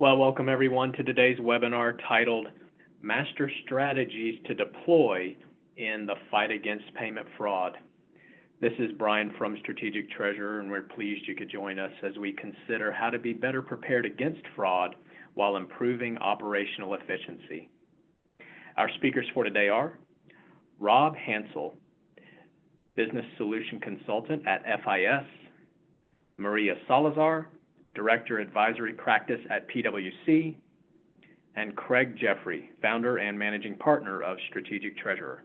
Well, welcome everyone to today's webinar titled Master Strategies to Deploy in the Fight Against Payment Fraud. This is Brian from Strategic Treasurer, and we're pleased you could join us as we consider how to be better prepared against fraud while improving operational efficiency. Our speakers for today are Rob Hansell, Business Solution Consultant at FIS, Maria Salazar, Director Advisory Practice at PwC, and Craig Jeffery, Founder and Managing Partner of Strategic Treasurer.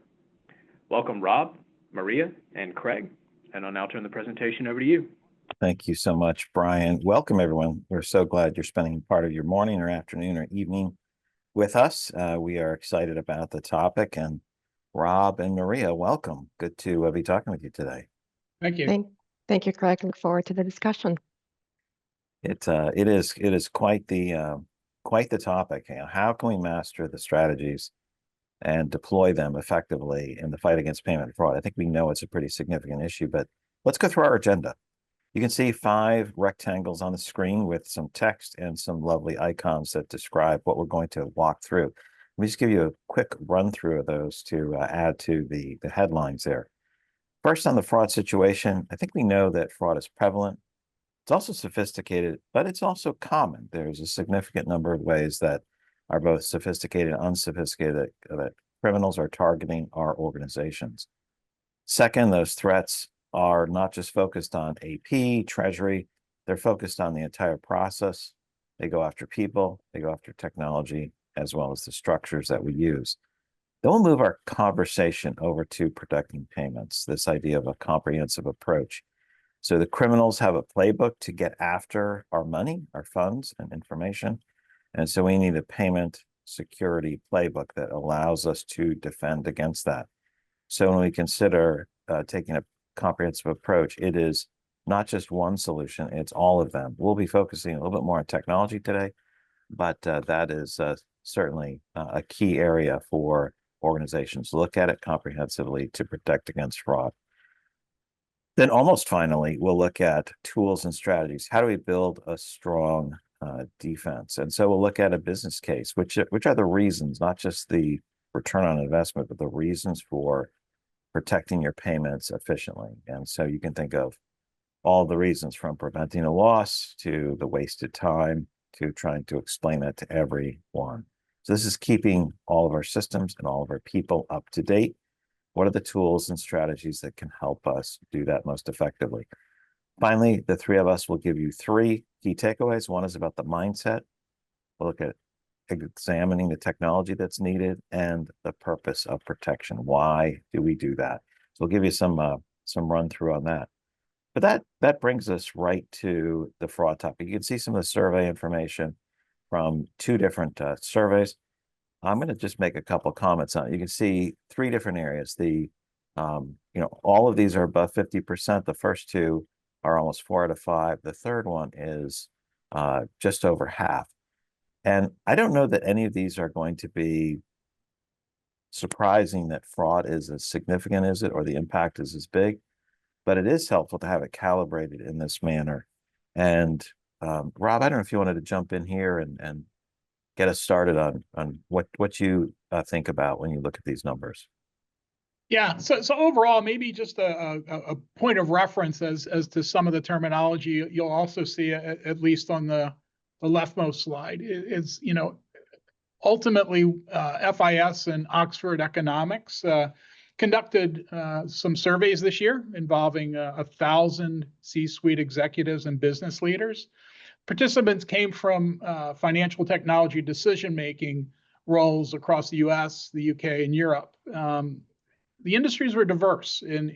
Welcome, Rob, Maria, and Craig, and I'll now turn the presentation over to you. Thank you so much, Brian. Welcome, everyone. We're so glad you're spending part of your morning or afternoon or evening with us. We are excited about the topic, and Rob and Maria, welcome. Good to be talking with you today. Thank you. Thank you, Craig. Look forward to the discussion. It is quite the topic. How can we master the strategies and deploy them effectively in the fight against payment fraud? I think we know it's a pretty significant issue, but let's go through our agenda. You can see 5 rectangles on the screen with some text and some lovely icons that describe what we're going to walk through. Let me just give you a quick run through of those to add to the headlines there. First, on the fraud situation, I think we know that fraud is prevalent. It's also sophisticated, but it's also common. There's a significant number of ways that are both sophisticated and unsophisticated that criminals are targeting our organizations. Second, those threats are not just focused on AP, Treasury, they're focused on the entire process. They go after people, they go after technology, as well as the structures that we use. Then we'll move our conversation over to protecting payments, this idea of a comprehensive approach. So the criminals have a playbook to get after our money, our funds, and information. And so we need a payment security playbook that allows us to defend against that. So when we consider taking a comprehensive approach, it is not just one solution, it's all of them. We'll be focusing a little bit more on technology today, but that is certainly a key area for organizations to look at it comprehensively to protect against fraud. Then almost finally, we'll look at tools and strategies. How do we build a strong defense? And so we'll look at a business case, which are the reasons, not just the return on investment, but the reasons for protecting your payments efficiently. And so you can think of all the reasons, from preventing a loss to the wasted time to trying to explain that to everyone. So this is keeping all of our systems and all of our people up to date. What are the tools and strategies that can help us do that most effectively? Finally, the 3 of us will give you 3 key takeaways. One is about the mindset. We'll look at examining the technology that's needed and the purpose of protection. Why do we do that? So we'll give you some run through on that. But that brings us right to the fraud topic. You can see some of the survey information from 2 different surveys. I'm going to just make a couple comments on it. You can see 3 different areas. All of these are above 50%. The first 2 are almost 4 out of 5. The third one is just over half. And I don't know that any of these are going to be surprising that fraud is as significant as it, or the impact is as big, but it is helpful to have it calibrated in this manner. And Rob, I don't know if you wanted to jump in here and get us started on what you think about when you look at these numbers. Yeah, so overall, maybe just a point of reference as to some of the terminology you'll also see, at least on the leftmost slide, is, ultimately FIS and Oxford Economics conducted some surveys this year involving 1,000 C-suite executives and business leaders. Participants came from financial technology decision-making roles across the U.S., the U.K., and Europe. The industries were diverse in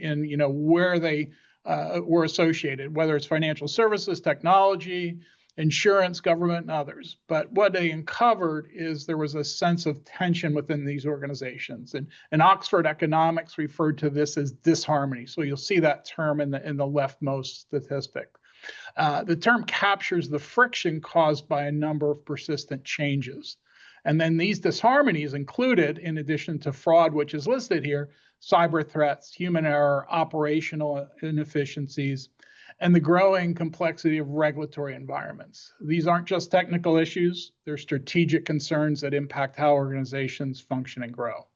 where they were associated, whether it's financial services, technology, insurance, government, and others. But what they uncovered is there was a sense of tension within these organizations. And Oxford Economics referred to this as disharmony. So you'll see that term in the leftmost statistic. The term captures the friction caused by a number of persistent changes. And then these disharmonies included, in addition to fraud, which is listed here, cyber threats, human error, operational inefficiencies. and the growing complexity of regulatory environments. These aren't just technical issues, they're strategic concerns that impact how organizations function and grow.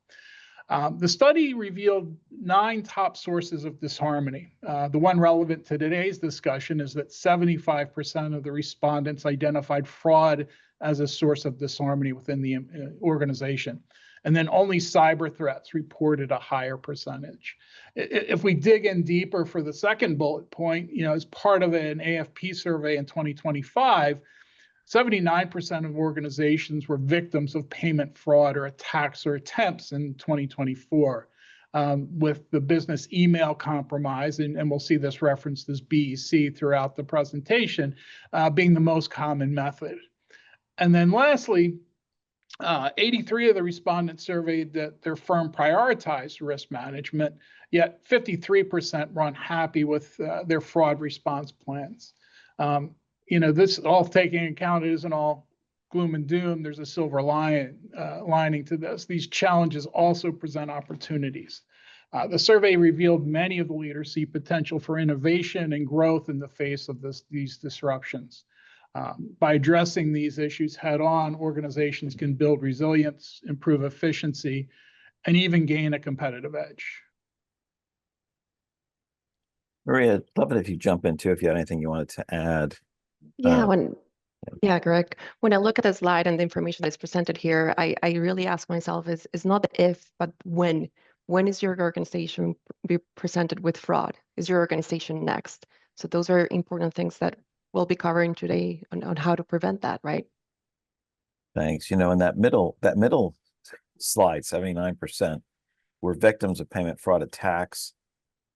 The study revealed 9 top sources of disharmony. The one relevant to today's discussion is that 75% of the respondents identified fraud as a source of disharmony within the organization. And then only cyber threats reported a higher percentage. If we dig in deeper for the second bullet point, as part of an AFP survey in 2025, 79% of organizations were victims of payment fraud or attacks or attempts in 2024, with the business email compromise, and we'll see this referenced as BEC throughout the presentation, being the most common method. And then lastly, 83 of the respondents surveyed that their firm prioritized risk management, yet 53% were unhappy with their fraud response plans. This all taking into account, it isn't all gloom and doom. There's a silver lining to this. These challenges also present opportunities. The survey revealed many of the leaders see potential for innovation and growth in the face of these disruptions. By addressing these issues head on, organizations can build resilience, improve efficiency, and even gain a competitive edge. Maria, I'd love it if you jump into if you had anything you wanted to add. Yeah, Greg. When I look at the slide and the information that's presented here, I really ask myself is not the if, but when. When is your organization be presented with fraud? Is your organization next? So those are important things that we'll be covering today on how to prevent that, right? Thanks. In that middle slide, 79% were victims of payment fraud attacks.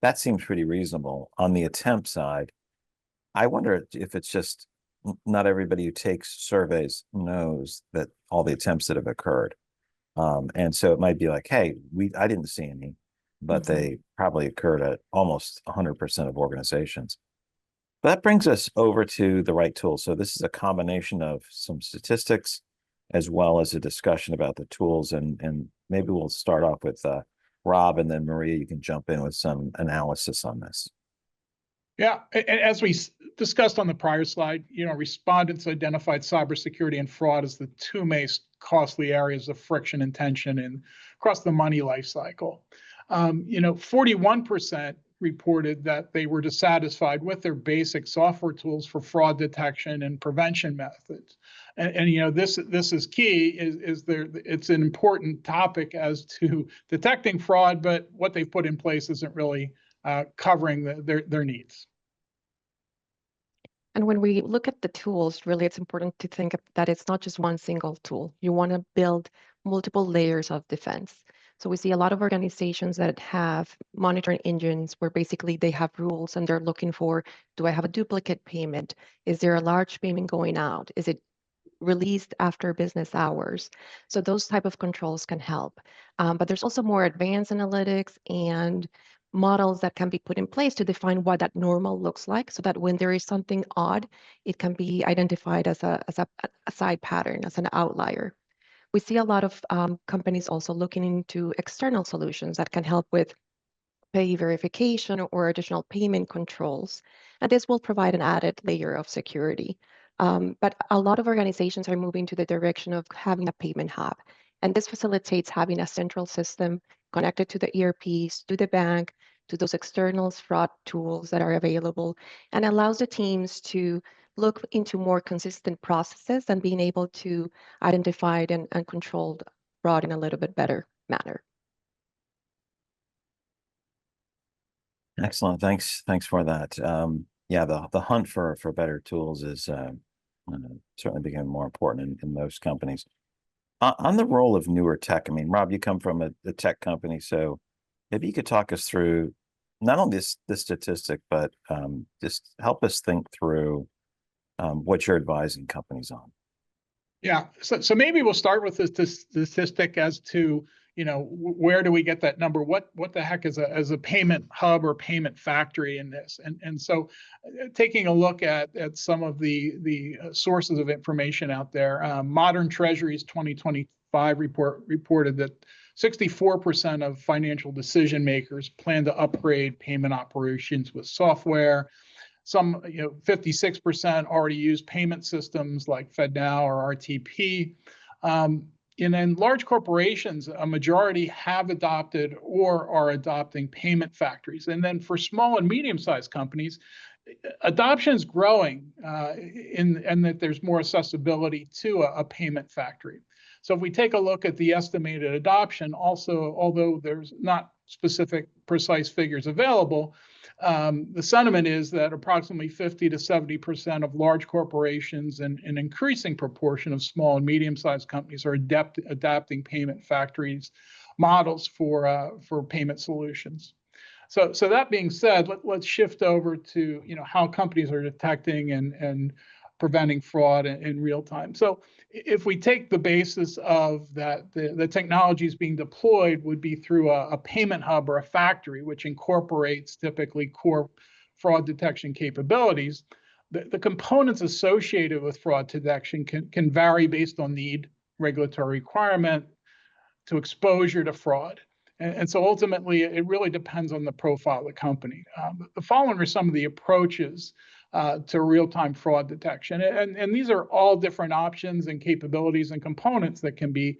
That seems pretty reasonable. On the attempt side, I wonder if it's just not everybody who takes surveys knows that all the attempts that have occurred. And so it might be like, hey, I didn't see any, but they probably occurred at almost 100% of organizations. But that brings us over to the right tool. So this is a combination of some statistics as well as a discussion about the tools. And maybe we'll start off with Rob, and then Maria, you can jump in with some analysis on this. Yeah, as we discussed on the prior slide, respondents identified cybersecurity and fraud as the 2 most costly areas of friction and tension across the money life cycle. 41% reported that they were dissatisfied with their basic software tools for fraud detection and prevention methods. And this is key. It's an important topic as to detecting fraud, but what they've put in place isn't really covering their needs. And when we look at the tools, really, it's important to think that it's not just one single tool. You want to build multiple layers of defense. So we see a lot of organizations that have monitoring engines where basically they have rules and they're looking for, do I have a duplicate payment? Is there a large payment going out? Is it released after business hours? So those type of controls can help. But there's also more advanced analytics and models that can be put in place to define what that normal looks like, so that when there is something odd, it can be identified as a side pattern, as an outlier. We see a lot of companies also looking into external solutions that can help with pay verification or additional payment controls. And this will provide an added layer of security. But a lot of organizations are moving to the direction of having a payment hub. And this facilitates having a central system connected to the ERPs, to the bank, to those external fraud tools that are available, and allows the teams to look into more consistent processes and being able to identify and control fraud in a little bit better manner. Excellent. Thanks for that. Yeah, the hunt for better tools is certainly becoming more important in most companies. On the role of newer tech, I mean, Rob, you come from a tech company, so maybe you could talk us through not only this statistic, but just help us think through what you're advising companies on. Yeah, so maybe we'll start with this statistic as to, where do we get that number? What the heck is a payment hub or payment factory in this? And so taking a look at some of the sources of information out there, Modern Treasury's 2025 report reported that 64% of financial decision makers plan to upgrade payment operations with software. Some, 56% already use payment systems like FedNow or RTP. And then large corporations, a majority have adopted or are adopting payment factories. And then for small and medium-sized companies, adoption is growing and that there's more accessibility to a payment factory. So if we take a look at the estimated adoption, also, although there's not specific precise figures available, the sentiment is that approximately 50 to 70% of large corporations and an increasing proportion of small and medium-sized companies are adapting payment factories models for payment solutions. So that being said, let's shift over to how companies are detecting and preventing fraud in real time. So if we take the basis of that, the technologies being deployed would be through a payment hub or a factory, which incorporates typically core fraud detection capabilities. The components associated with fraud detection can vary based on need, regulatory requirement, to exposure to fraud. And so ultimately, it really depends on the profile of the company. The following are some of the approaches to real-time fraud detection. And these are all different options and capabilities and components that can be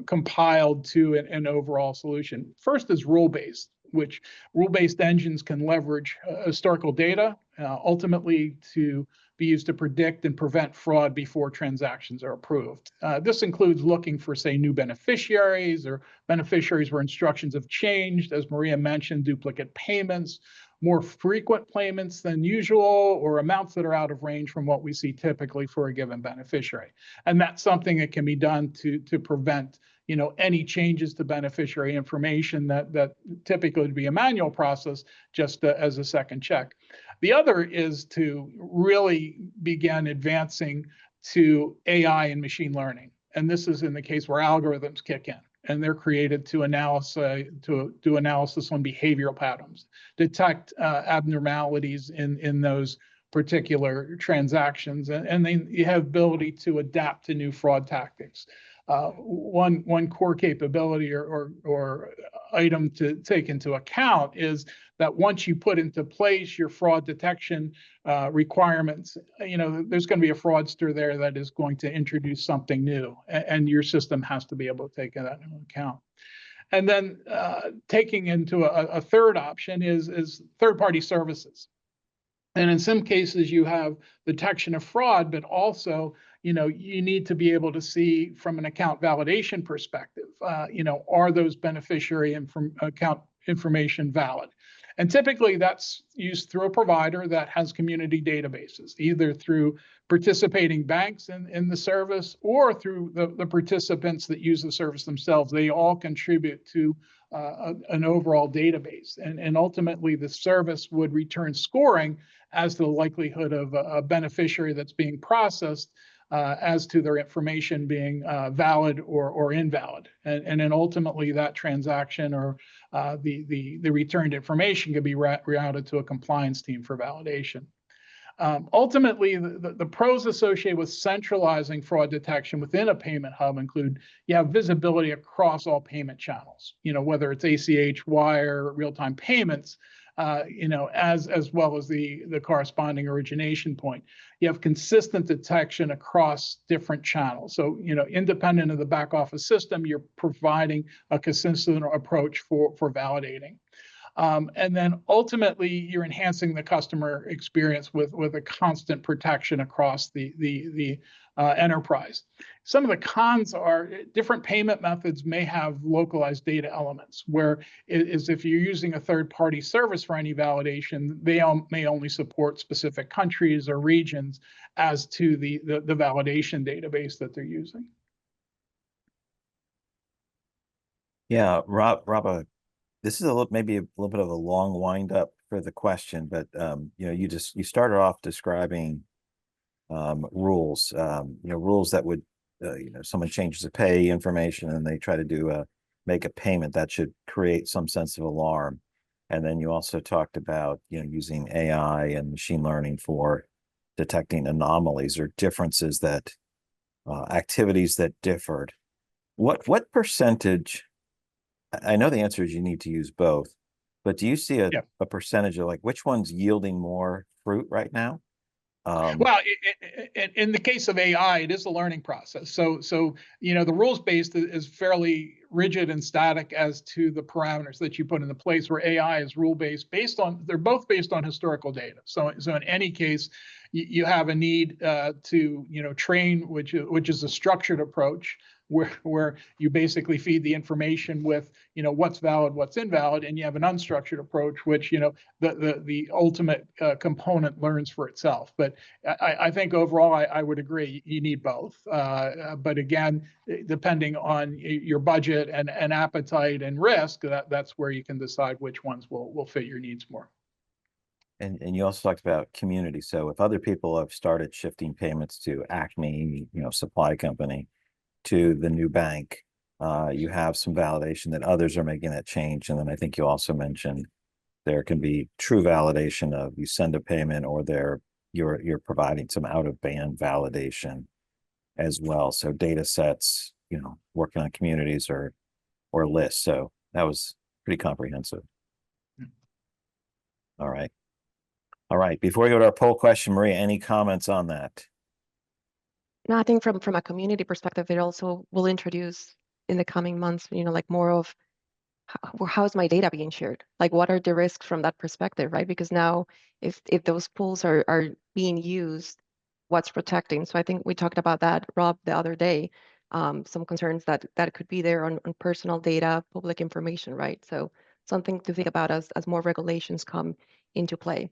compiled to an overall solution. First is rule-based, which rule-based engines can leverage historical data, ultimately to be used to predict and prevent fraud before transactions are approved. This includes looking for, say, new beneficiaries or beneficiaries where instructions have changed, as Maria mentioned, duplicate payments, more frequent payments than usual, or amounts that are out of range from what we see typically for a given beneficiary. And that's something that can be done to prevent any changes to beneficiary information that typically would be a manual process, just as a second check. The other is to really begin advancing to AI and machine learning. And this is in the case where algorithms kick in, and they're created to do analysis on behavioral patterns, detect abnormalities in those particular transactions, and they have ability to adapt to new fraud tactics. One core capability or item to take into account is that once you put into place your fraud detection requirements, there's going to be a fraudster there that is going to introduce something new, and your system has to be able to take that into account. And then taking into a third option is third-party services. And in some cases, you have detection of fraud, but also, you need to be able to see from an account validation perspective, are those beneficiary account information valid? And typically that's used through a provider that has community databases, either through participating banks in the service or through the participants that use the service themselves. They all contribute to an overall database. And ultimately, the service would return scoring as to the likelihood of a beneficiary that's being processed as to their information being valid or invalid. And then ultimately that transaction or the returned information can be routed to a compliance team for validation. Ultimately, the pros associated with centralizing fraud detection within a payment hub include you have visibility across all payment channels, whether it's ACH, wire, real-time payments, as well as the corresponding origination point. You have consistent detection across different channels. So, independent of the back office system, you're providing a consistent approach for validating. And then ultimately, you're enhancing the customer experience with a constant protection across the enterprise. Some of the cons are different payment methods may have localized data elements, where if you're using a third-party service for any validation, they may only support specific countries or regions as to the validation database that they're using. Yeah, Rob, this is maybe a little bit of a long wind up for the question, but you started off describing rules, rules that would, someone changes a pay information and they try to make a payment that should create some sense of alarm. And then you also talked about, using AI and machine learning for detecting anomalies or differences that activities that differed. What percentage? I know the answer is you need to use both, but do you see a percentage of which one's yielding more fruit right now. Well, in the case of AI, it is a learning process. So the rules-based is fairly rigid and static as to the parameters that you put into place, where AI is rule-based they're both based on historical data. So in any case, you have a need to train, which is a structured approach, where you basically feed the information with what's valid, what's invalid, and you have an unstructured approach, which the ultimate component learns for itself. But I think overall I would agree you need both. But again, depending on your budget and appetite and risk, that's where you can decide which ones will fit your needs more. And you also talked about community. So if other people have started shifting payments to Acme, supply company, to the new bank, you have some validation that others are making that change. And then I think you also mentioned there can be true validation of you send a payment, or you're providing some out of band validation as well. So data sets, working on communities or lists. So that was pretty comprehensive. All right. All right. Before we go to our poll question, Maria, any comments on that? No, I think from a community perspective, it also will introduce in the coming months, like more of how is my data being shared? Like, what are the risks from that perspective, right? Because now, if those pools are being used, what's protecting? So I think we talked about that, Rob, the other day. Some concerns that could be there on personal data, public information, right? So something to think about as more regulations come into play.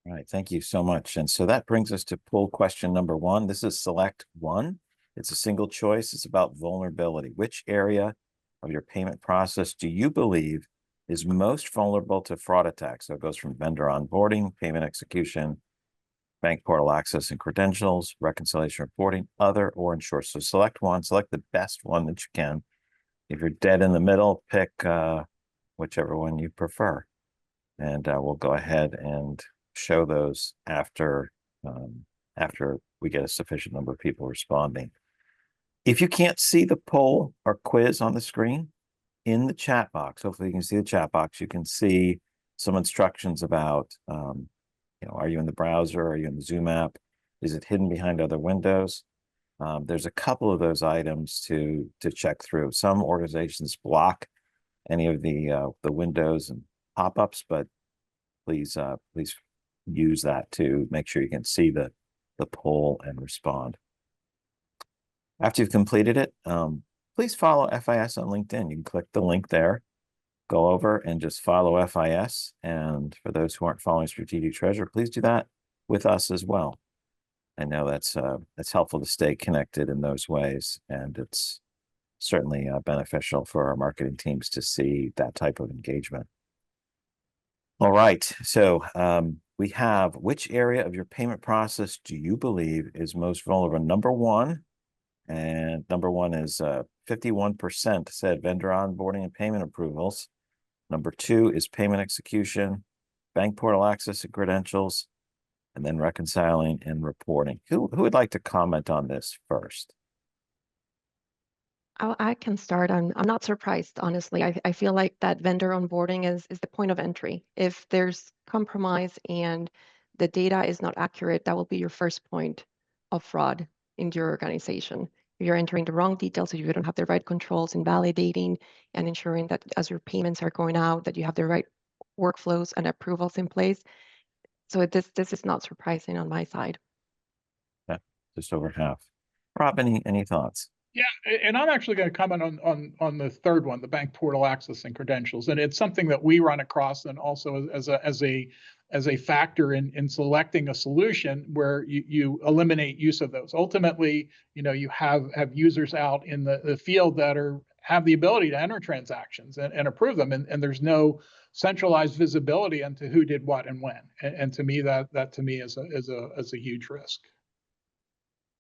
All right, thank you so much. And so that brings us to poll question number 1. This is select 1. It's a single choice. It's about vulnerability. Which area of your payment process do you believe is most vulnerable to fraud attacks? So it goes from vendor onboarding, payment execution, bank portal access and credentials, reconciliation reporting, other, or ensure. So select one, select the best one that you can. If you're dead in the middle, pick whichever one you prefer. And we'll go ahead and show those after we get a sufficient number of people responding. If you can't see the poll or quiz on the screen, in the chat box, hopefully you can see the chat box, you can see some instructions about, are you in the browser? Are you in the Zoom app? Is it hidden behind other windows? There's a couple of those items to check through. Some organizations block any of the windows and pop-ups, but please use that to make sure you can see the poll and respond. After you've completed it, please follow FIS on LinkedIn. You can click the link there, go over and just follow FIS. And for those who aren't following Strategic Treasure, please do that with us as well. I know that's helpful to stay connected in those ways, and it's certainly beneficial for our marketing teams to see that type of engagement. All right, so we have, which area of your payment process do you believe is most vulnerable? Number 1, and number 1 is 51% said vendor onboarding and payment approvals. Number 2 is payment execution, bank portal access and credentials, and then reconciling and reporting. Who would like to comment on this first? I can start. I'm not surprised, honestly. I feel like that vendor onboarding is the point of entry. If there's compromise and the data is not accurate, that will be your first point of fraud in your organization. If you're entering the wrong details, if you don't have the right controls in validating and ensuring that as your payments are going out, that you have the right workflows and approvals in place. So this is not surprising on my side. Yeah, just over half. Rob, any thoughts? Yeah, and I'm actually going to comment on the third one, the bank portal access and credentials, and it's something that we run across, and also as a factor in selecting a solution where you eliminate use of those. Ultimately, you have users out in the field that have the ability to enter transactions and approve them, and there's no centralized visibility into who did what and when. And to me, that to me is a huge risk.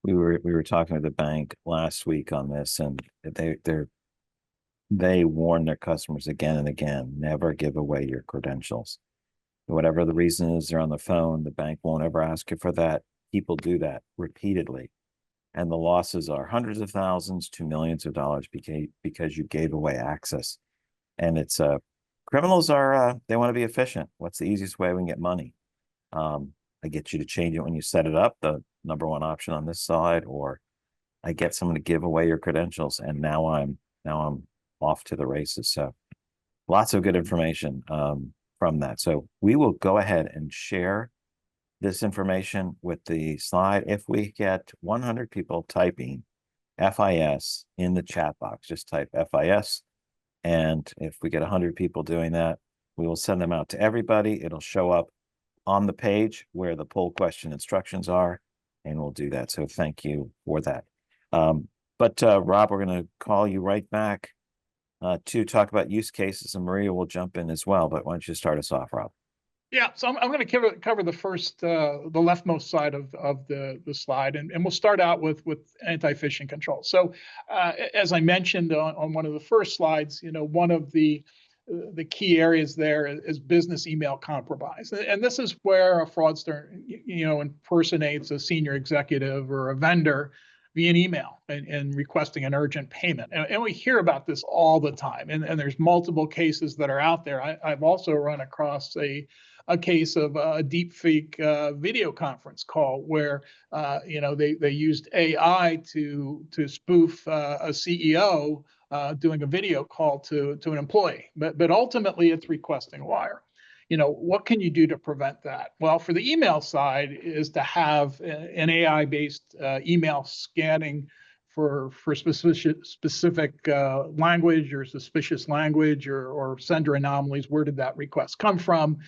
We were talking with the bank last week on this, and they warn their customers again and again, never give away your credentials. Whatever the reason is, they're on the phone, the bank won't ever ask you for that. People do that repeatedly. And the losses are hundreds of thousands to millions of dollars because you gave away access. And it's criminals they want to be efficient. What's the easiest way we can get money? I get you to change it when you set it up, the number one option on this side, or I get someone to give away your credentials, and now I'm off to the races. So lots of good information from that. So we will go ahead and share this information with the slide. If we get 100 people typing FIS in the chat box, just type FIS. And if we get 100 people doing that, we will send them out to everybody. It'll show up on the page where the poll question instructions are, and we'll do that. So thank you for that. But Rob, we're going to call you right back to talk about use cases, and Maria will jump in as well. But why don't you start us off, Rob? Yeah, so I'm going to cover the first, the leftmost side of the slide, and we'll start out with anti-phishing control. So as I mentioned on one of the first slides, one of the key areas there is business email compromise, and this is where a fraudster, impersonates a senior executive or a vendor via an email and requesting an urgent payment. And we hear about this all the time, and there's multiple cases that are out there. I've also run across a case of a deep fake video conference call where they used AI to spoof a CEO doing a video call to an employee, but ultimately it's requesting a wire. What can you do to prevent that? Well, for the email side is to have an AI-based email scanning for specific language or suspicious language or sender anomalies. Where did that request come from?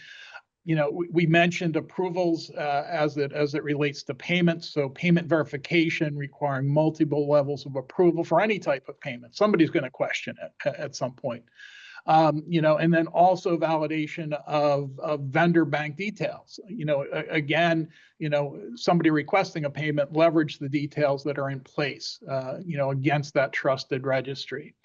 We mentioned approvals as it relates to payments. So payment verification requiring multiple levels of approval for any type of payment. Somebody's going to question it at some point. And then also validation of vendor bank details. Again, somebody requesting a payment, leverage the details that are in place, against that trusted registry.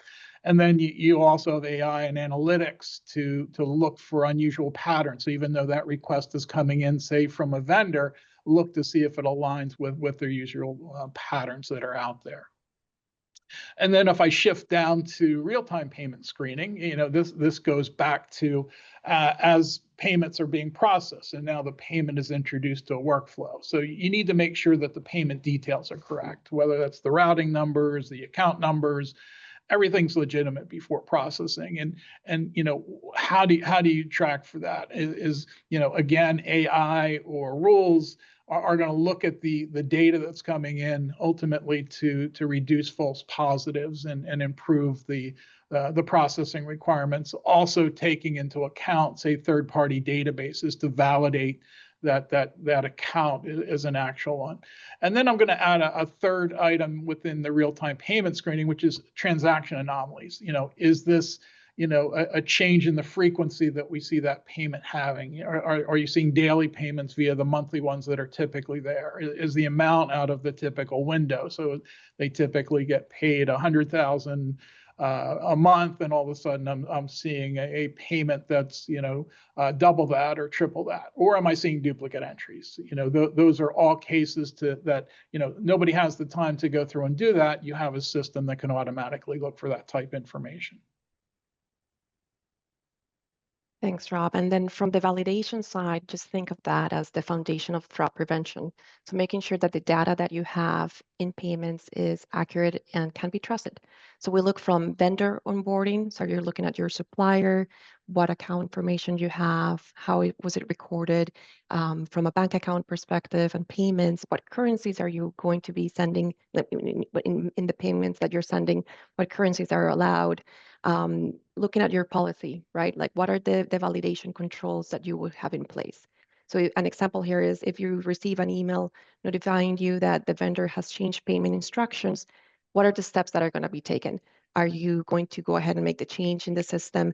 And then you also have AI and analytics to look for unusual patterns. So even though that request is coming in, say, from a vendor, look to see if it aligns with their usual patterns that are out there. And then if I shift down to real-time payment screening, this goes back to as payments are being processed, and now the payment is introduced to a workflow. So you need to make sure that the payment details are correct, whether that's the routing numbers, the account numbers. Everything's legitimate before processing, and how do you track for that? Is again, AI or rules are going to look at the data that's coming in ultimately to reduce false positives and improve the processing requirements. Also taking into account, say, third-party databases to validate that account is an actual one. And then I'm going to add a third item within the real-time payment screening, which is transaction anomalies. Is this a change in the frequency that we see that payment having? Are you seeing daily payments via the monthly ones that are typically there? Is the amount out of the typical window? So they typically get paid $100,000 a month, and all of a sudden I'm seeing a payment that's double that or triple that. Or am I seeing duplicate entries? Those are all cases that nobody has the time to go through and do that. You have a system that can automatically look for that type information. Thanks, Rob. And then from the validation side, just think of that as the foundation of fraud prevention. So making sure that the data that you have in payments is accurate and can be trusted. So we look from vendor onboarding. So you're looking at your supplier, what account information you have, how was it recorded, from a bank account perspective, and payments, what currencies are you going to be sending in the payments that you're sending, what currencies are allowed. Looking at your policy, right? Like what are the validation controls that you would have in place? So an example here is if you receive an email notifying you that the vendor has changed payment instructions, what are the steps that are going to be taken? Are you going to go ahead and make the change in the system?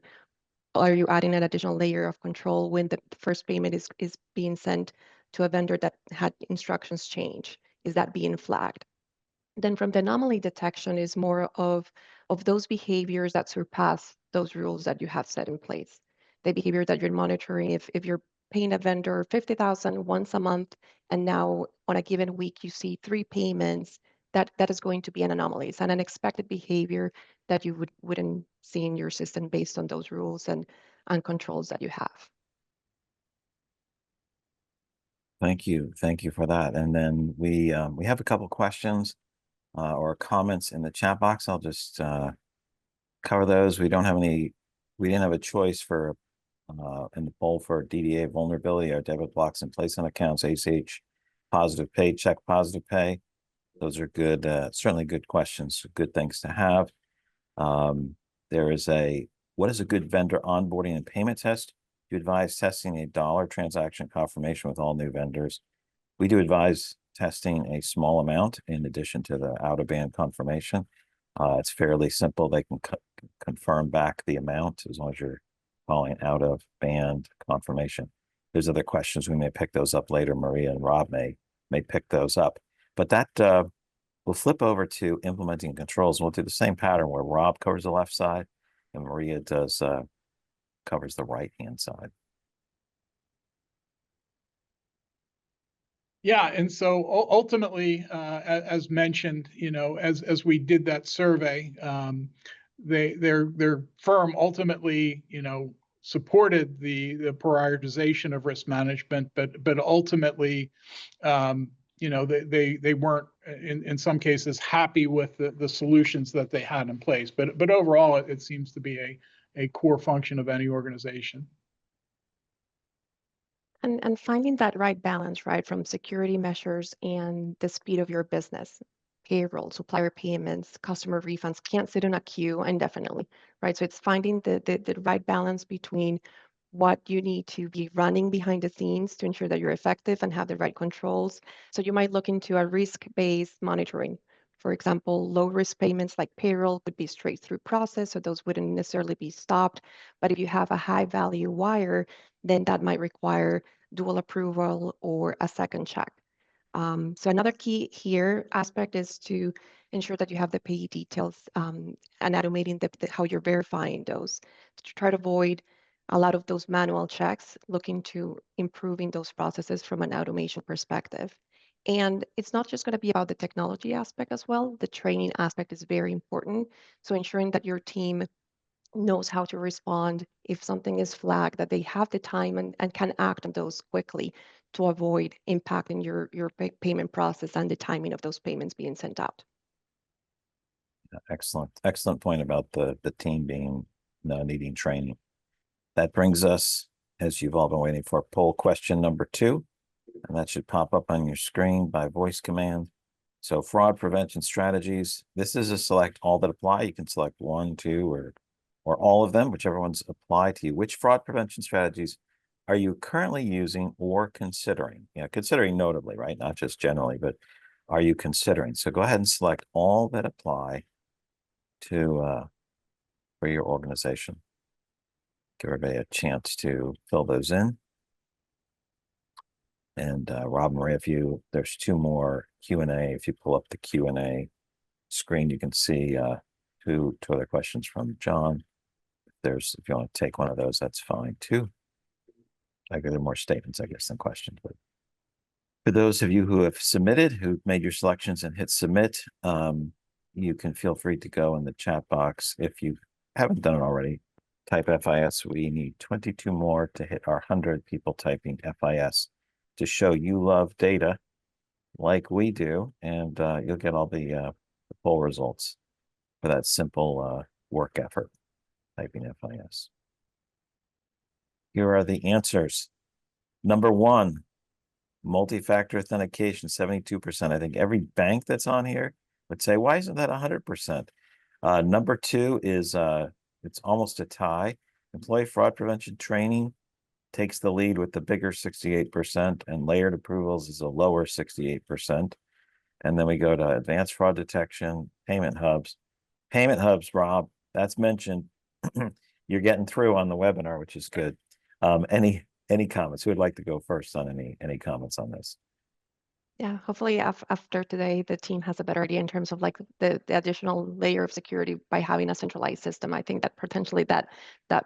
Are you adding an additional layer of control when the first payment is being sent to a vendor that had instructions change? Is that being flagged? Then from the anomaly detection is more of those behaviors that surpass those rules that you have set in place. The behavior that you're monitoring, if you're paying a vendor $50,000 once a month, and now on a given week you see 3 payments, that is going to be an anomaly. It's an unexpected behavior that you wouldn't see in your system based on those rules and controls that you have. Thank you for that. And then we have a couple questions or comments in the chat box. I'll just cover those. We didn't have a choice for in the poll for DDA vulnerability or debit blocks in place on accounts, ACH, positive pay, check positive pay. Those are good, certainly good questions, good things to have. There is what is a good vendor onboarding and payment test? You advise testing a dollar transaction confirmation with all new vendors. We do advise testing a small amount in addition to the out-of-band confirmation. It's fairly simple. They can confirm back the amount as long as you're following out-of-band confirmation. There's other questions. We may pick those up later. Maria and Rob may pick those up. But that we'll flip over to implementing controls. We'll do the same pattern where Rob covers the left side and Maria covers the right-hand side. Yeah, and so ultimately, as mentioned, as we did that survey, their firm ultimately, supported the prioritization of risk management, but ultimately, they weren't in some cases happy with the solutions that they had in place. But overall, it seems to be a core function of any organization. And finding that right balance, right, from security measures and the speed of your business. Payroll, supplier payments, customer refunds can't sit in a queue indefinitely, right? So it's finding the right balance between what you need to be running behind the scenes to ensure that you're effective and have the right controls. So you might look into a risk-based monitoring. For example, low-risk payments like payroll would be straight through process, so those wouldn't necessarily be stopped. But if you have a high-value wire, then that might require dual approval or a second check. So another key here aspect is to ensure that you have the payee details and automating how you're verifying those to try to avoid a lot of those manual checks, looking to improving those processes from an automation perspective. And it's not just going to be about the technology aspect as well. The training aspect is very important. So ensuring that your team knows how to respond if something is flagged, that they have the time and can act on those quickly to avoid impacting your payment process and the timing of those payments being sent out. Excellent point about the team being needing training. That brings us, as you've all been waiting for, poll question number 2, and that should pop up on your screen by voice command. So fraud prevention strategies. This is a select all that apply. You can select 1, 2, or all of them, whichever ones apply to you. Which fraud prevention strategies are you currently using or considering? Considering notably, right? Not just generally, but are you considering? So go ahead and select all that apply to for your organization. Give everybody a chance to fill those in. And Rob, Maria, there's 2 more Q&A. If you pull up the Q&A screen, you can see 2 other questions from John. If you want to take one of those, that's fine too. I guess there are more statements, I guess, than questions. But for those of you who have submitted, who've made your selections and hit submit, you can feel free to go in the chat box. If you haven't done it already, type FIS. We need 22 more to hit our 100 people typing FIS to show you love data like we do, and you'll get all the poll results for that simple work effort, typing FIS. Here are the answers. Number 1, multi-factor authentication, 72%. I think every bank that's on here would say, why isn't that 100%? Number 2 is it's almost a tie. Employee fraud prevention training takes the lead with the bigger 68%, and layered approvals is a lower 68%. And then we go to advanced fraud detection, payment hubs. Payment hubs, Rob, that's mentioned. You're getting through on the webinar, which is good. Any comments? Who would like to go first on any comments on this? Yeah, hopefully after today, the team has a better idea in terms of like the additional layer of security by having a centralized system. I think that potentially that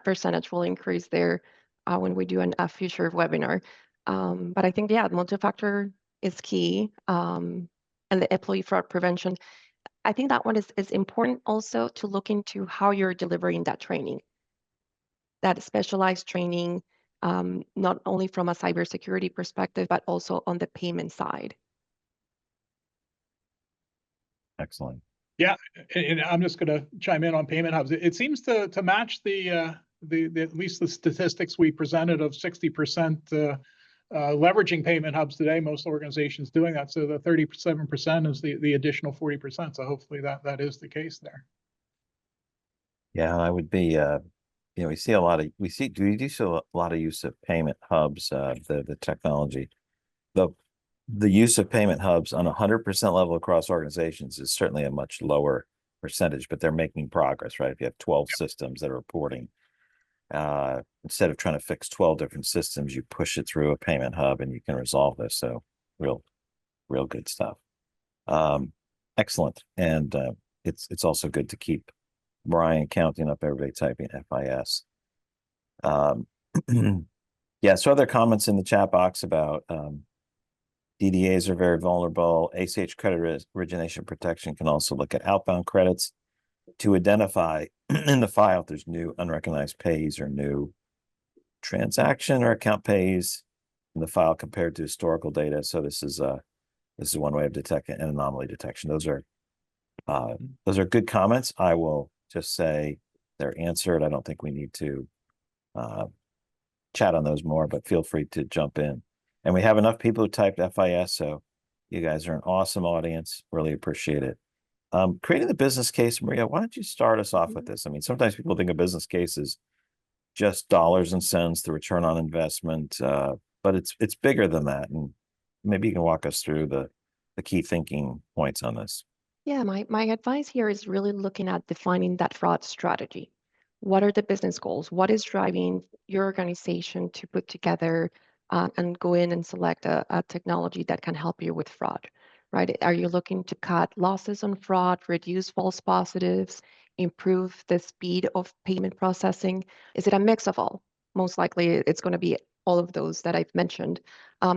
percentage will increase there when we do a future webinar. But I think, yeah, multi-factor is key. And the employee fraud prevention, I think that one is important also to look into how you're delivering that training. That specialized training, not only from a cybersecurity perspective, but also on the payment side. Excellent. Yeah, and I'm just going to chime in on payment hubs. It seems to match the at least the statistics we presented of 60% leveraging payment hubs today. Most organizations doing that. So the 37% is the additional 40%. So hopefully that is the case there. Yeah, I would be. We see a lot of we do see a lot of use of payment hubs. The technology, the use of payment hubs on 100% level across organizations is certainly a much lower percentage, but they're making progress, right? If you have 12 systems that are reporting, instead of trying to fix 12 different systems, you push it through a payment hub and you can resolve this. So real good stuff. Excellent. And it's also good to keep Brian counting up everybody typing FIS. Yeah, so other comments in the chat box about DDAs are very vulnerable. ACH credit origination protection can also look at outbound credits to identify in the file if there's new unrecognized pays or new transaction or account pays in the file compared to historical data. So this is one way of detecting an anomaly detection. Those are good comments. I will just say they're answered. I don't think we need to chat on those more, but feel free to jump in. And we have enough people who typed FIS, so you guys are an awesome audience. Really appreciate it. Creating the business case, Maria, why don't you start us off with this? I mean, sometimes people think a business case is just dollars and cents, the return on investment, but it's bigger than that. And maybe you can walk us through the key thinking points on this. Yeah, my advice here is really looking at defining that fraud strategy. What are the business goals? What is driving your organization to put together and go in and select a technology that can help you with fraud, right? Are you looking to cut losses on fraud, reduce false positives, improve the speed of payment processing? Is it a mix of all? Most likely it's going to be all of those that I've mentioned.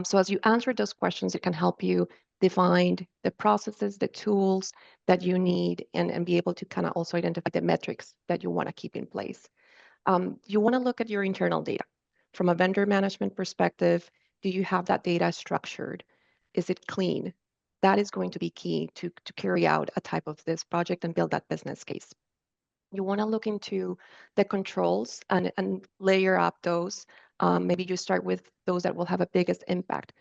So as you answer those questions, it can help you define the processes, the tools that you need, and be able to kind of also identify the metrics that you want to keep in place. You want to look at your internal data. From a vendor management perspective, do you have that data structured? Is it clean? That is going to be key to carry out a type of this project and build that business case. You want to look into the controls and layer up those. Maybe you start with those that will have a biggest impact.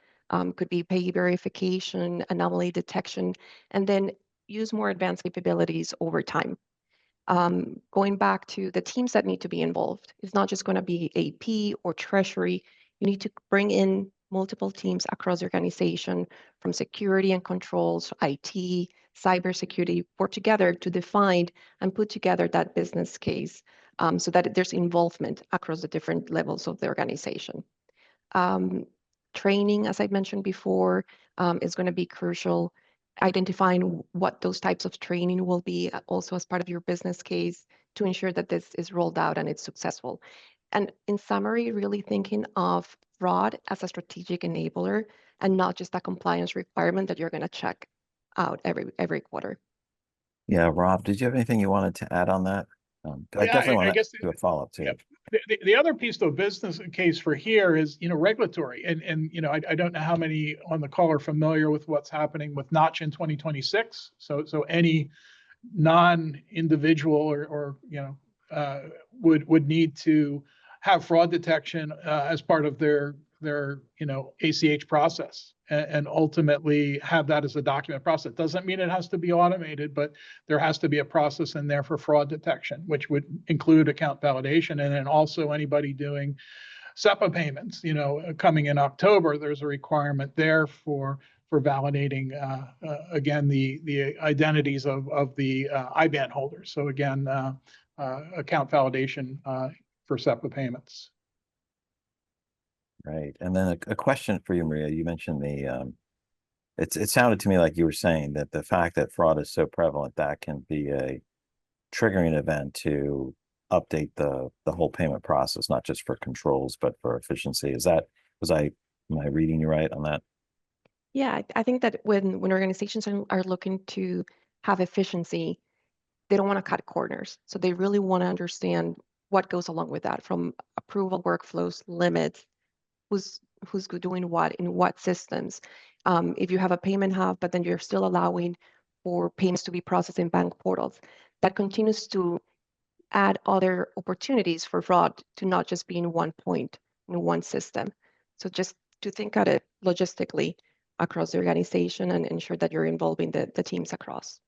Could be pay verification, anomaly detection, and then use more advanced capabilities over time. Going back to the teams that need to be involved, it's not just going to be AP or treasury. You need to bring in multiple teams across the organization, from security and controls, IT, cybersecurity, work together to define and put together that business case so that there's involvement across the different levels of the organization. Training, as I mentioned before, is going to be crucial. Identifying what those types of training will be also as part of your business case to ensure that this is rolled out and it's successful. And in summary, really thinking of fraud as a strategic enabler and not just a compliance requirement that you're going to check out every quarter. Yeah, Rob, did you have anything you wanted to add on that? I definitely want to do a follow-up too. Yeah. The other piece, though, business case for here is, regulatory. And I don't know how many on the call are familiar with what's happening with Notch in 2026. So any non-individual or would need to have fraud detection as part of their ACH process and ultimately have that as a document process. Doesn't mean it has to be automated, but there has to be a process in there for fraud detection, which would include account validation. And then also anybody doing SEPA payments, coming in October, there's a requirement there for validating, again, the identities of the IBAN holders. So again, account validation for SEPA payments. Right. And then a question for you, Maria. You mentioned it sounded to me like you were saying that the fact that fraud is so prevalent, that can be a triggering event to update the whole payment process, not just for controls, but for efficiency. Am I reading you right on that? Yeah, I think that when organizations are looking to have efficiency, they don't want to cut corners. So they really want to understand what goes along with that, from approval workflows, limits, who's doing what in what systems. If you have a payment hub, but then you're still allowing for payments to be processed in bank portals, that continues to add other opportunities for fraud to not just be in one point, in one system. So just to think at it logistically across the organization and ensure that you're involving the teams across.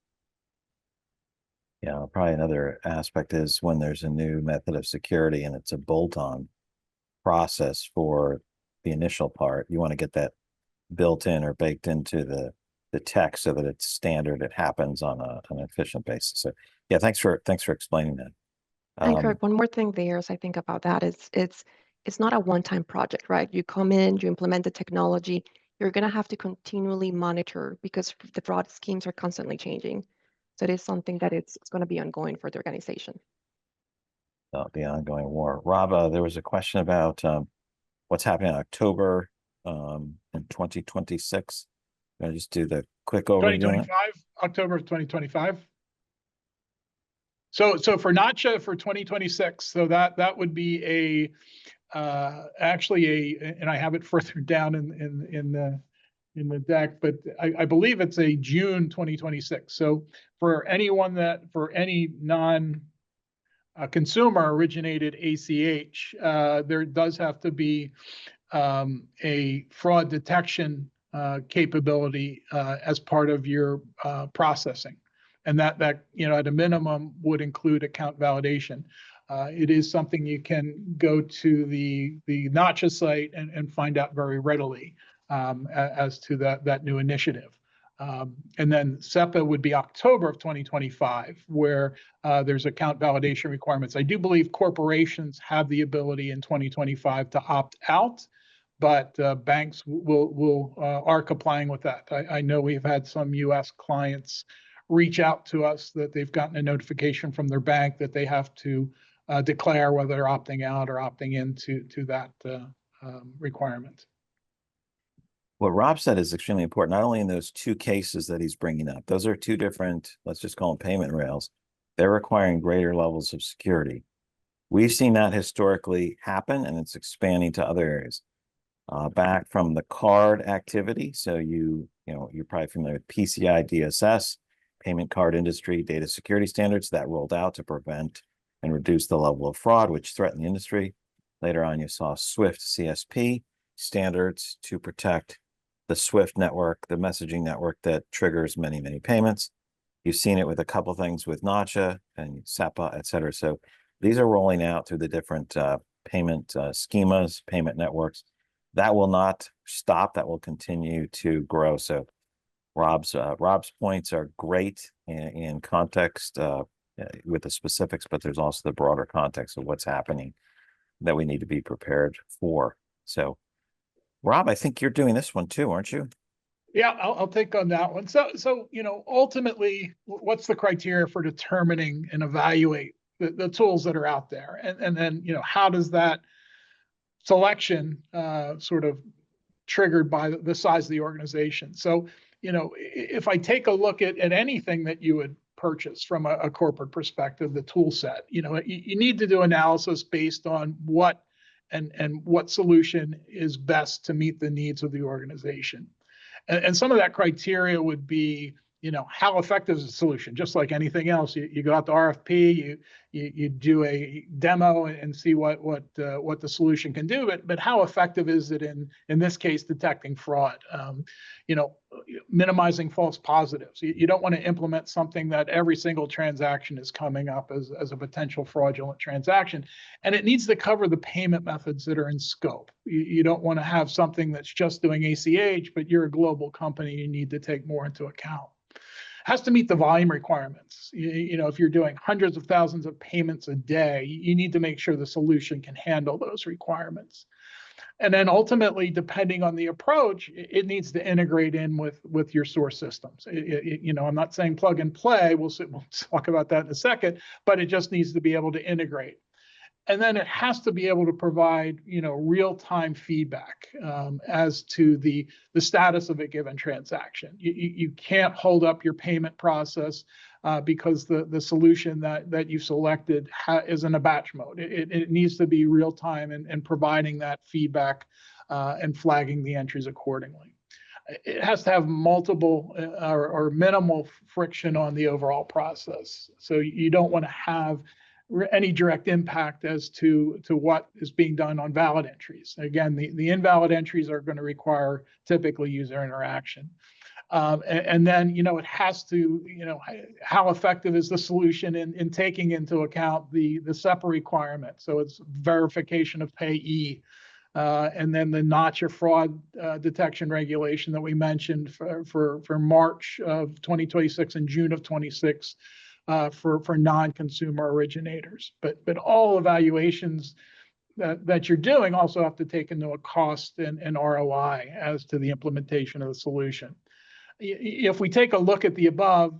Yeah, probably another aspect is when there's a new method of security and it's a bolt-on process for the initial part, you want to get that built in or baked into the tech so that it's standard, it happens on an efficient basis. So yeah, thanks for explaining that. And Kirk, one more thing there as I think about that is it's not a one-time project, right? You come in, you implement the technology, you're going to have to continually monitor because the fraud schemes are constantly changing. So it is something that it's going to be ongoing for the organization. The ongoing war. Rob, there was a question about what's happening in October in 2026. Can I just do the quick overview? 2025, October of 2025. So for NACHA for 2026, so that would be actually and I have it further down in the deck, but I believe it's a June 2026. So for any non-consumer originated ACH, there does have to be a fraud detection capability as part of your processing. And that at a minimum would include account validation. It is something you can go to the NACHA site and find out very readily as to that new initiative. And then SEPA would be October of 2025, where there's account validation requirements. I do believe corporations have the ability in 2025 to opt out, but banks are complying with that. I know we've had some U.S. clients reach out to us that they've gotten a notification from their bank that they have to declare whether they're opting out or opting into that requirement. What Rob said is extremely important, not only in those two cases that he's bringing up. Those are two different, let's just call them payment rails. They're requiring greater levels of security. We've seen that historically happen, and it's expanding to other areas. Back from the card activity, so you're probably familiar with PCI DSS, payment card industry data security standards that rolled out to prevent and reduce the level of fraud which threatened the industry. Later on, you saw SWIFT CSP standards to protect the SWIFT network, the messaging network that triggers many, many payments. You've seen it with a couple things with NACHA and SEPA, et cetera. So these are rolling out through the different payment schemas, payment networks. That will not stop. That will continue to grow. So Rob's points are great in context with the specifics, but there's also the broader context of what's happening that we need to be prepared for. So, Rob, I think you're doing this one too, aren't you? Yeah, I'll take on that one. So ultimately, what's the criteria for determining and evaluate the tools that are out there, and then how does that selection sort of triggered by the size of the organization? So if I take a look at anything that you would purchase from a corporate perspective, the tool set, you need to do analysis based on what solution is best to meet the needs of the organization. And some of that criteria would be, how effective is the solution? Just like anything else, you go out to RFP, you do a demo and see what the solution can do, but how effective is it in this case detecting fraud? Minimizing false positives. You don't want to implement something that every single transaction is coming up as a potential fraudulent transaction, and it needs to cover the payment methods that are in scope. You don't want to have something that's just doing ACH, but you're a global company, you need to take more into account. Has to meet the volume requirements. If you're doing hundreds of thousands of payments a day, you need to make sure the solution can handle those requirements. And then ultimately, depending on the approach, it needs to integrate in with your source systems. I'm not saying plug and play. We'll talk about that in a second, but it just needs to be able to integrate. And then it has to be able to provide, real-time feedback as to the status of a given transaction. You can't hold up your payment process because the solution that you selected is in a batch mode. It needs to be real time and providing that feedback and flagging the entries accordingly. It has to have multiple or minimal friction on the overall process. So you don't want to have any direct impact as to what is being done on valid entries. Again, the invalid entries are going to require typically user interaction. And then, it has to, how effective is the solution in taking into account the SEPA requirement? So it's verification of payee. And then the notch of fraud detection regulation that we mentioned for March of 2026 and June of 26 for non-consumer originators. But all evaluations that you're doing also have to take into a cost and ROI as to the implementation of the solution. If we take a look at the above,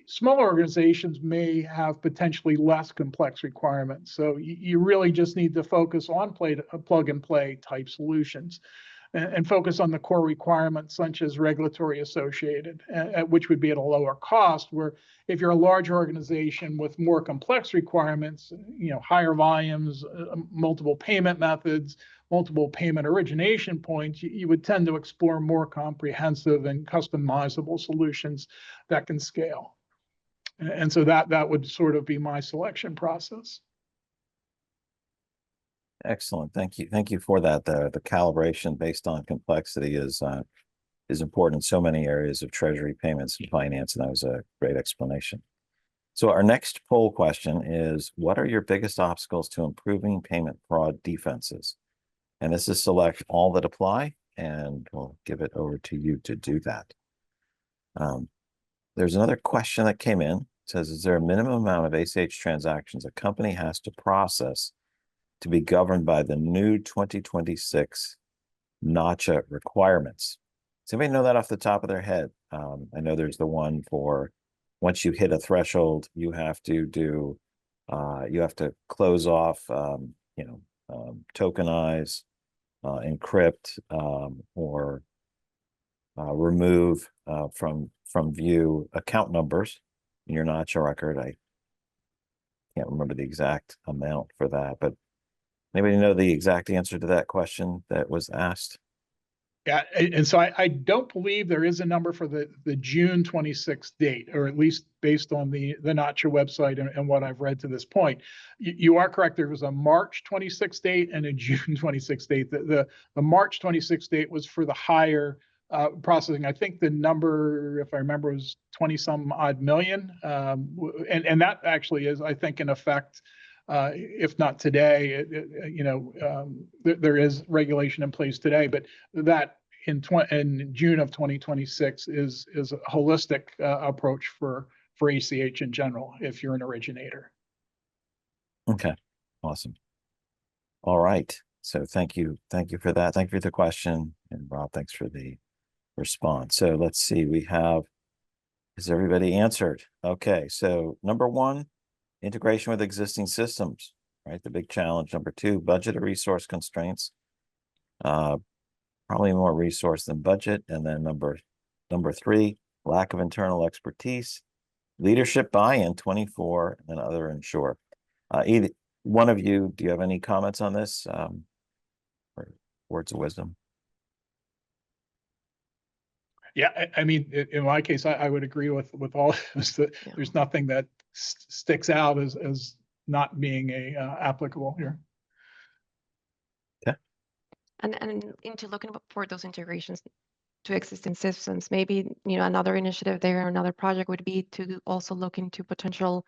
smaller organizations may have potentially less complex requirements. So you really just need to focus on plug and play type solutions and focus on the core requirements such as regulatory associated, which would be at a lower cost, where if you're a large organization with more complex requirements, higher volumes, multiple payment methods, multiple payment origination points, you would tend to explore more comprehensive and customizable solutions that can scale. And so that would sort of be my selection process. Excellent. Thank you. Thank you for that. The calibration based on complexity is important in so many areas of treasury, payments, and finance, and that was a great explanation. So our next poll question is, what are your biggest obstacles to improving payment fraud defenses? And this is select all that apply, and we'll give it over to you to do that. There's another question that came in. It says, is there a minimum amount of ACH transactions a company has to process to be governed by the new 2026 NACHA requirements? Does anybody know that off the top of their head? I know there's the one for once you hit a threshold, you have to do, you have to close off, tokenize, encrypt, or remove from view account numbers in your NACHA record. I can't remember the exact amount for that, but anybody know the exact answer to that question that was asked? Yeah, and so I don't believe there is a number for the June 26th date, or at least based on the NACHA website and what I've read to this point. You are correct. There was a March 26th date and a June 26th date. The March 26th date was for the higher processing. I think the number, if I remember, was 20 some odd million. And that actually is, I think, in effect, if not today, there is regulation in place today, but that in June of 2026 is a holistic approach for ACH in general, if you're an originator. Okay, awesome. All right, so thank you for that. Thank you for the question, and Rob, thanks for the response. So let's see, has everybody answered? Okay, so number one, integration with existing systems, right? The big challenge. Number two, budget or resource constraints. Probably more resource than budget. And then number three, lack of internal expertise, leadership buy-in, 24, and other ensure. Either one of you, do you have any comments on this? Or words of wisdom? Yeah, I mean, in my case, I would agree with all of this, that there's nothing that sticks out as not being applicable here. Okay. And into looking for those integrations to existing systems, maybe another initiative there, another project would be to also look into potential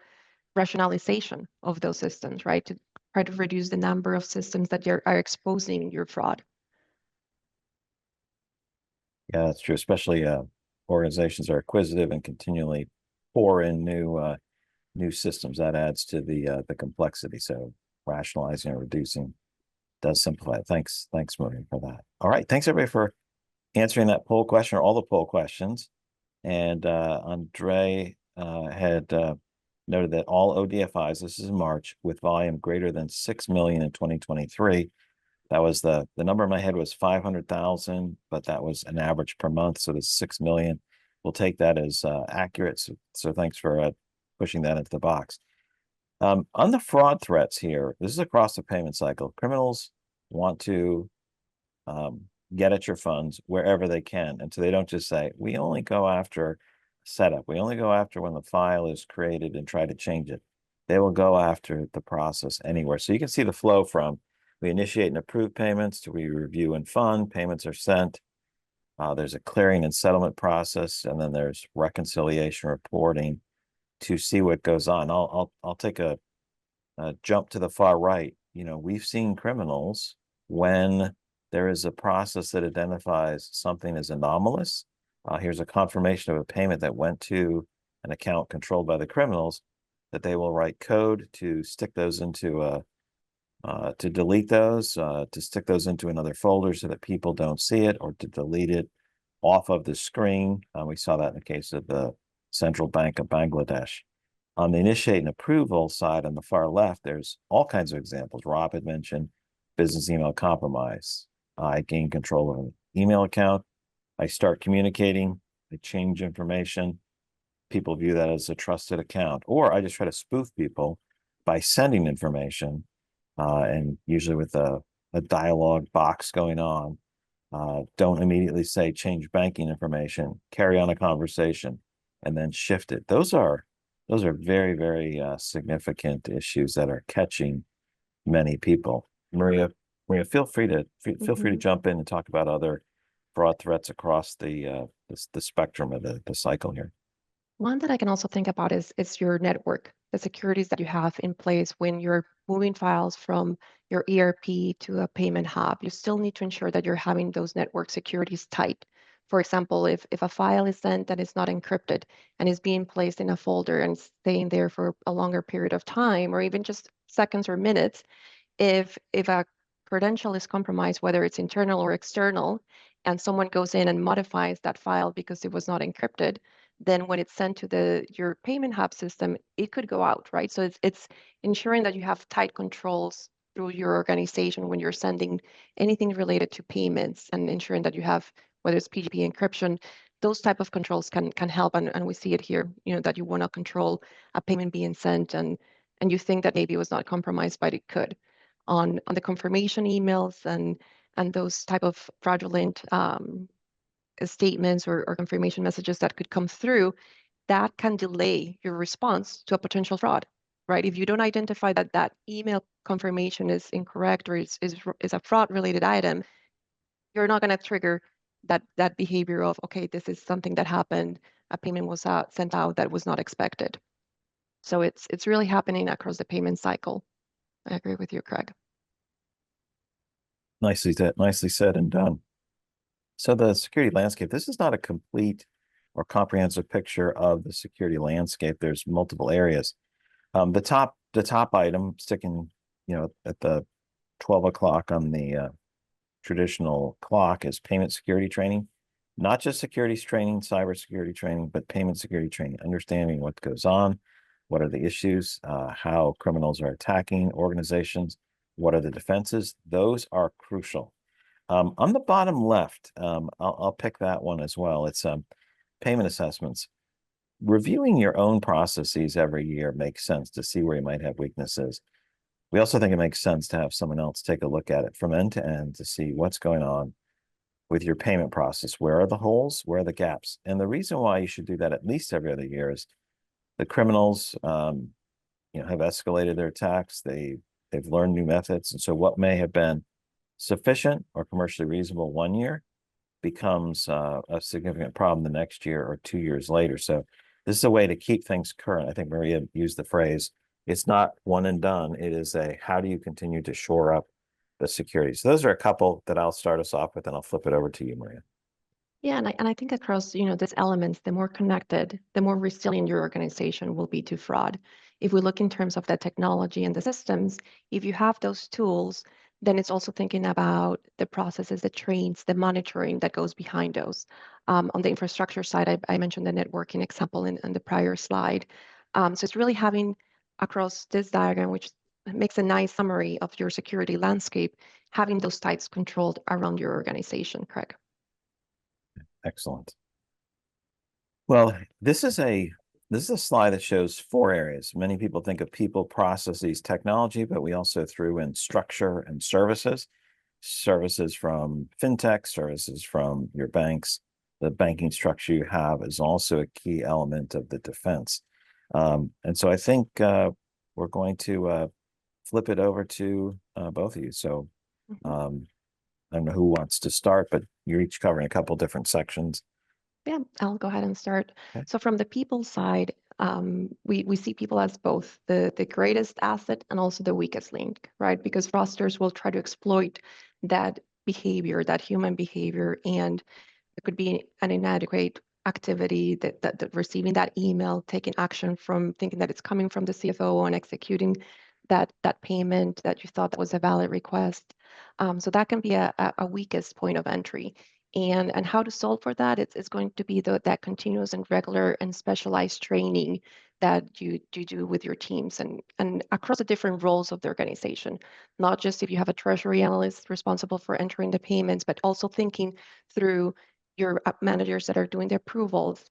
rationalization of those systems, right? To try to reduce the number of systems that are exposing your fraud. Yeah, that's true. Especially organizations are acquisitive and continually pour in new systems. That adds to the complexity. So rationalizing or reducing does simplify it. Thanks, Maureen, for that. All right, thanks everybody for answering that poll question, or all the poll questions. And Andre had noted that all ODFIs, this is in March, with volume greater than 6 million in 2023. That was the number in my head was 500,000, but that was an average per month. So the 6 million, we'll take that as accurate. So thanks for pushing that into the box. On the fraud threats here, this is across the payment cycle. Criminals want to get at your funds wherever they can. And so they don't just say, we only go after setup. We only go after when the file is created and try to change it. They will go after the process anywhere. So you can see the flow from we initiate and approve payments to we review and fund, payments are sent. There's a clearing and settlement process, and then there's reconciliation reporting to see what goes on. I'll take a jump to the far right. You know, we've seen criminals when there is a process that identifies something as anomalous. Here's a confirmation of a payment that went to an account controlled by the criminals, that they will write code to stick those into to delete those, to stick those into another folder so that people don't see it, or to delete it off of the screen. We saw that in the case of the Central Bank of Bangladesh. On the initiate and approval side on the far left, there's all kinds of examples. Rob had mentioned business email compromise. I gain control of an email account. I start communicating. I change information. People view that as a trusted account. Or I just try to spoof people by sending information, and usually with a dialogue box going on. Don't immediately say change banking information, carry on a conversation, and then shift it. Those are very, very significant issues that are catching many people. Maria, feel free to jump in and talk about other fraud threats across the spectrum of the cycle here. One that I can also think about is your network, the securities that you have in place when you're moving files from your ERP to a payment hub. You still need to ensure that you're having those network securities tight. For example, if a file is sent that is not encrypted and is being placed in a folder and staying there for a longer period of time, or even just seconds or minutes, if a credential is compromised, whether it's internal or external, and someone goes in and modifies that file because it was not encrypted, then when it's sent to your payment hub system, it could go out, right? So it's ensuring that you have tight controls through your organization when you're sending anything related to payments, and ensuring that you have, whether it's PGP encryption, those type of controls can help. And we see it here, you know, that you want to control a payment being sent, and you think that maybe it was not compromised, but it could. On the confirmation emails and those type of fraudulent statements or confirmation messages that could come through, that can delay your response to a potential fraud, right? If you don't identify that that email confirmation is incorrect or is a fraud related item, you're not going to trigger that behavior of, okay, this is something that happened, a payment was sent out that was not expected. So it's really happening across the payment cycle. I agree with you, Craig. Nicely said and done. So the security landscape, this is not a complete or comprehensive picture of the security landscape. There's multiple areas. The top item sticking, you know, at the 12 o'clock on the traditional clock is payment security training. Not just securities training, cybersecurity training, but payment security training, understanding what goes on, what are the issues, how criminals are attacking organizations, what are the defenses. Those are crucial. On the bottom left, I'll pick that one as well. It's payment assessments. Reviewing your own processes every year makes sense to see where you might have weaknesses. We also think it makes sense to have someone else take a look at it from end to end to see what's going on with your payment process. Where are the holes? Where are the gaps? And the reason why you should do that at least every other year is the criminals, have escalated their attacks. They've learned new methods, and so what may have been sufficient or commercially reasonable one year becomes a significant problem the next year or 2 years later. So this is a way to keep things current. I think Maria used the phrase, it's not one and done. It is how do you continue to shore up the security? So those are a couple that I'll start us off with, and I'll flip it over to you, Maria. Yeah, and I think across, these elements, the more connected, the more resilient your organization will be to fraud. If we look in terms of the technology and the systems, if you have those tools, then it's also thinking about the processes, the trains, the monitoring that goes behind those. On the infrastructure side, I mentioned the networking example in the prior slide. So it's really having across this diagram, which makes a nice summary of your security landscape, having those types controlled around your organization, Craig. Excellent. Well, this is a This is a slide that shows 4 areas. Many people think of people, processes, technology, but we also threw in structure and services. Services from fintech, services from your banks. The banking structure you have is also a key element of the defense. And so I think we're going to flip it over to both of you. So I don't know who wants to start, but you're each covering a couple different sections. Yeah, I'll go ahead and start. Okay. So from the people side, we see people as both the greatest asset and also the weakest link, right? Because fraudsters will try to exploit that behavior, that human behavior, and it could be an inadequate activity that receiving that email, taking action from thinking that it's coming from the CFO and executing that payment that you thought that was a valid request. So that can be a weakest point of entry. And how to solve for that, it's going to be that continuous and regular and specialized training that you do with your teams and across the different roles of the organization. Not just if you have a treasury analyst responsible for entering the payments, but also thinking through your managers that are doing the approvals,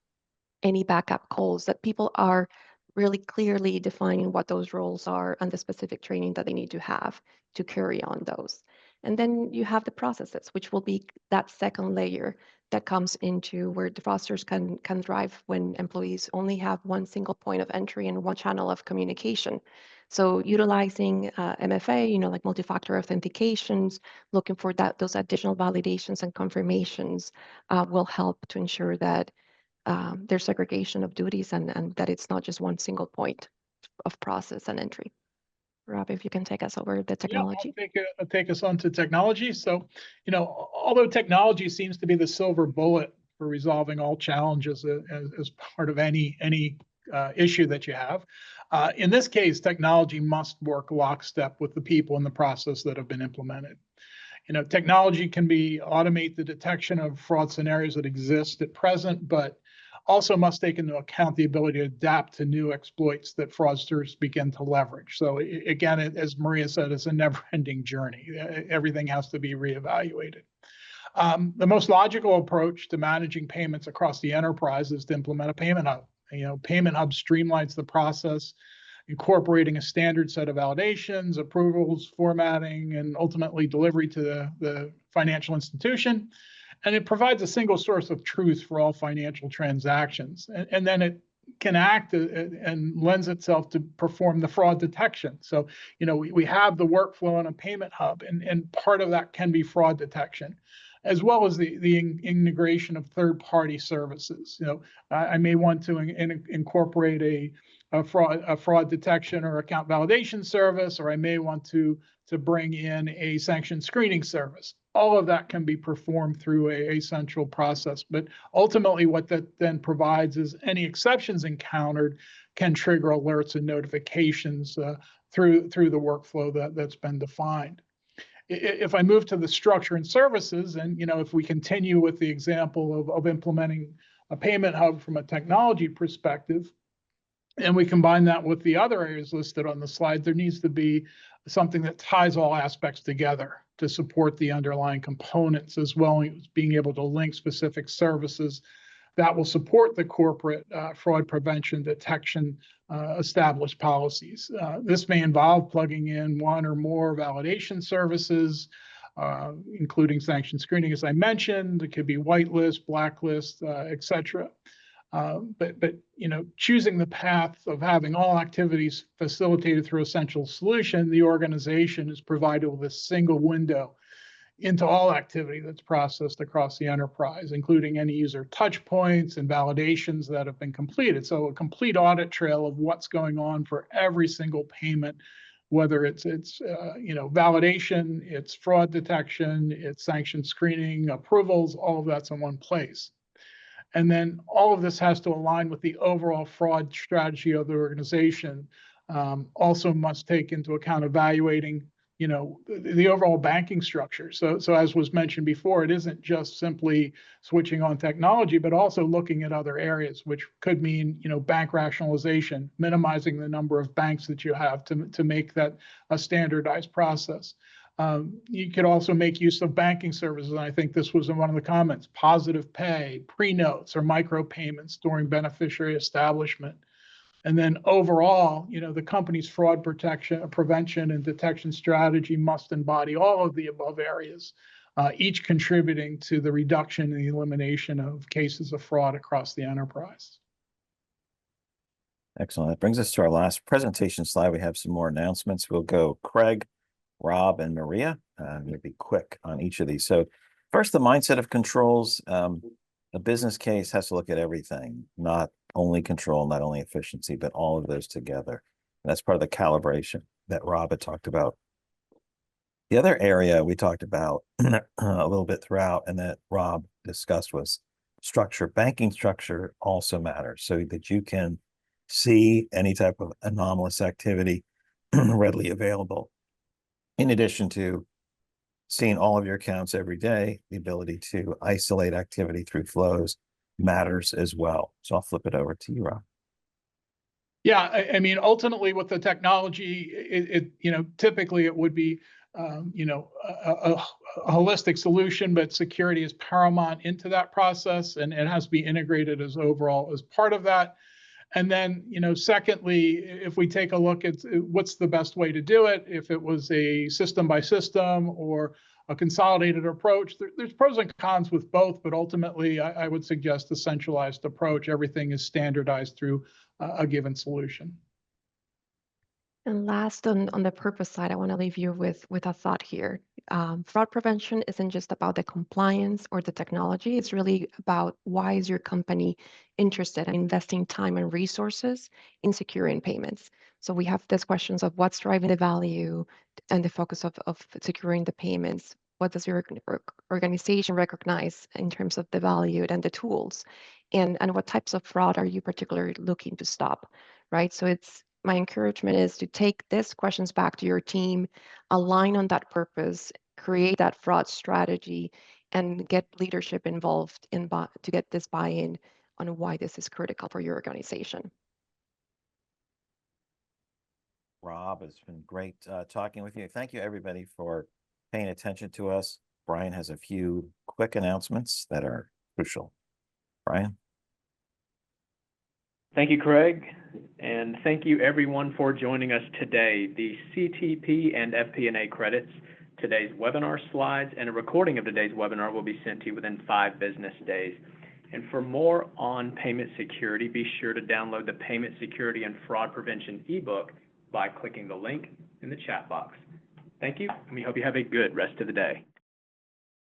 any backup calls, that people are really clearly defining what those roles are and the specific training that they need to have to carry on those. And then you have the processes, which will be that second layer that comes into where the fraudsters can thrive when employees only have one single point of entry and one channel of communication. So utilizing MFA, like multi-factor authentications, looking for those additional validations and confirmations will help to ensure that there's segregation of duties and that it's not just one single point of process and entry. Rob, if you can take us over the technology. Yeah, I'll take us on to technology. So, although technology seems to be the silver bullet for resolving all challenges as part of any issue that you have, in this case, technology must work lockstep with the people and the process that have been implemented. Technology can automate the detection of fraud scenarios that exist at present, but also must take into account the ability to adapt to new exploits that fraudsters begin to leverage. So again, as Maria said, it's a never-ending journey. Everything has to be reevaluated. The most logical approach to managing payments across the enterprise is to implement a payment hub. Payment hub streamlines the process, incorporating a standard set of validations, approvals, formatting, and ultimately delivery to the financial institution. And it provides a single source of truth for all financial transactions. And then it can act and lends itself to perform the fraud detection. So, we have the workflow in a payment hub, and part of that can be fraud detection, as well as the integration of third-party services. I may want to incorporate a fraud detection or account validation service, or I may want to bring in a sanction screening service. All of that can be performed through a central process. But ultimately, what that then provides is any exceptions encountered can trigger alerts and notifications through the workflow that's been defined. If I move to the structure and services, and if we continue with the example of implementing a payment hub from a technology perspective, and we combine that with the other areas listed on the slide, there needs to be something that ties all aspects together to support the underlying components, as well as being able to link specific services that will support the corporate fraud prevention detection established policies. This may involve plugging in one or more validation services, including sanction screening, as I mentioned. It could be whitelist, blacklist, et cetera. But choosing the path of having all activities facilitated through a central solution, the organization is provided with a single window into all activity that's processed across the enterprise, including any user touch points and validations that have been completed. So a complete audit trail of what's going on for every single payment, whether it's validation, it's fraud detection, it's sanction screening, approvals, all of that's in one place. And then all of this has to align with the overall fraud strategy of the organization. Also must take into account evaluating, the overall banking structure. So as was mentioned before, it isn't just simply switching on technology, but also looking at other areas, which could mean, bank rationalization, minimizing the number of banks that you have to make that a standardized process. You could also make use of banking services. And I think this was in one of the comments: positive pay, pre-notes, or micropayments during beneficiary establishment. And then overall, the company's fraud prevention and detection strategy must embody all of the above areas, each contributing to the reduction and the elimination of cases of fraud across the enterprise. Excellent. That brings us to our last presentation slide. We have some more announcements. We'll go Craig, Rob, and Maria. We'll be quick on each of these. So first, the mindset of controls. A business case has to look at everything, not only control, not only efficiency, but all of those together. And that's part of the calibration that Rob had talked about. The other area we talked about a little bit throughout and that Rob discussed was structure. Banking structure also matters so that you can see any type of anomalous activity readily available. In addition to seeing all of your accounts every day, the ability to isolate activity through flows matters as well. So I'll flip it over to you, Rob. Yeah, I mean, ultimately with the technology, typically it would be, a holistic solution, but security is paramount into that process, and it has to be integrated as overall as part of that. And then, secondly, if we take a look at what's the best way to do it, if it was a system by system or a consolidated approach, there's pros and cons with both, but ultimately I would suggest a centralized approach. Everything is standardized through a given solution. And last, on the purpose side, I want to leave you with a thought here. Fraud prevention isn't just about the compliance or the technology. It's really about why is your company interested in investing time and resources in securing payments. So we have these questions of what's driving the value and the focus of securing the payments. What does your organization recognize in terms of the value and the tools? And what types of fraud are you particularly looking to stop, right? So my encouragement is to take these questions back to your team, align on that purpose, create that fraud strategy, and get leadership involved to get this buy-in on why this is critical for your organization. Rob, it's been great talking with you. Thank you, everybody, for paying attention to us. Brian has a few quick announcements that are crucial. Brian? Thank you, Craig, and thank you everyone for joining us today. The CTP and FP&A credits, today's webinar slides, and a recording of today's webinar will be sent to you within 5 business days. And for more on payment security, be sure to download the Payment Security and Fraud Prevention ebook by clicking the link in the chat box. Thank you, and we hope you have a good rest of the day.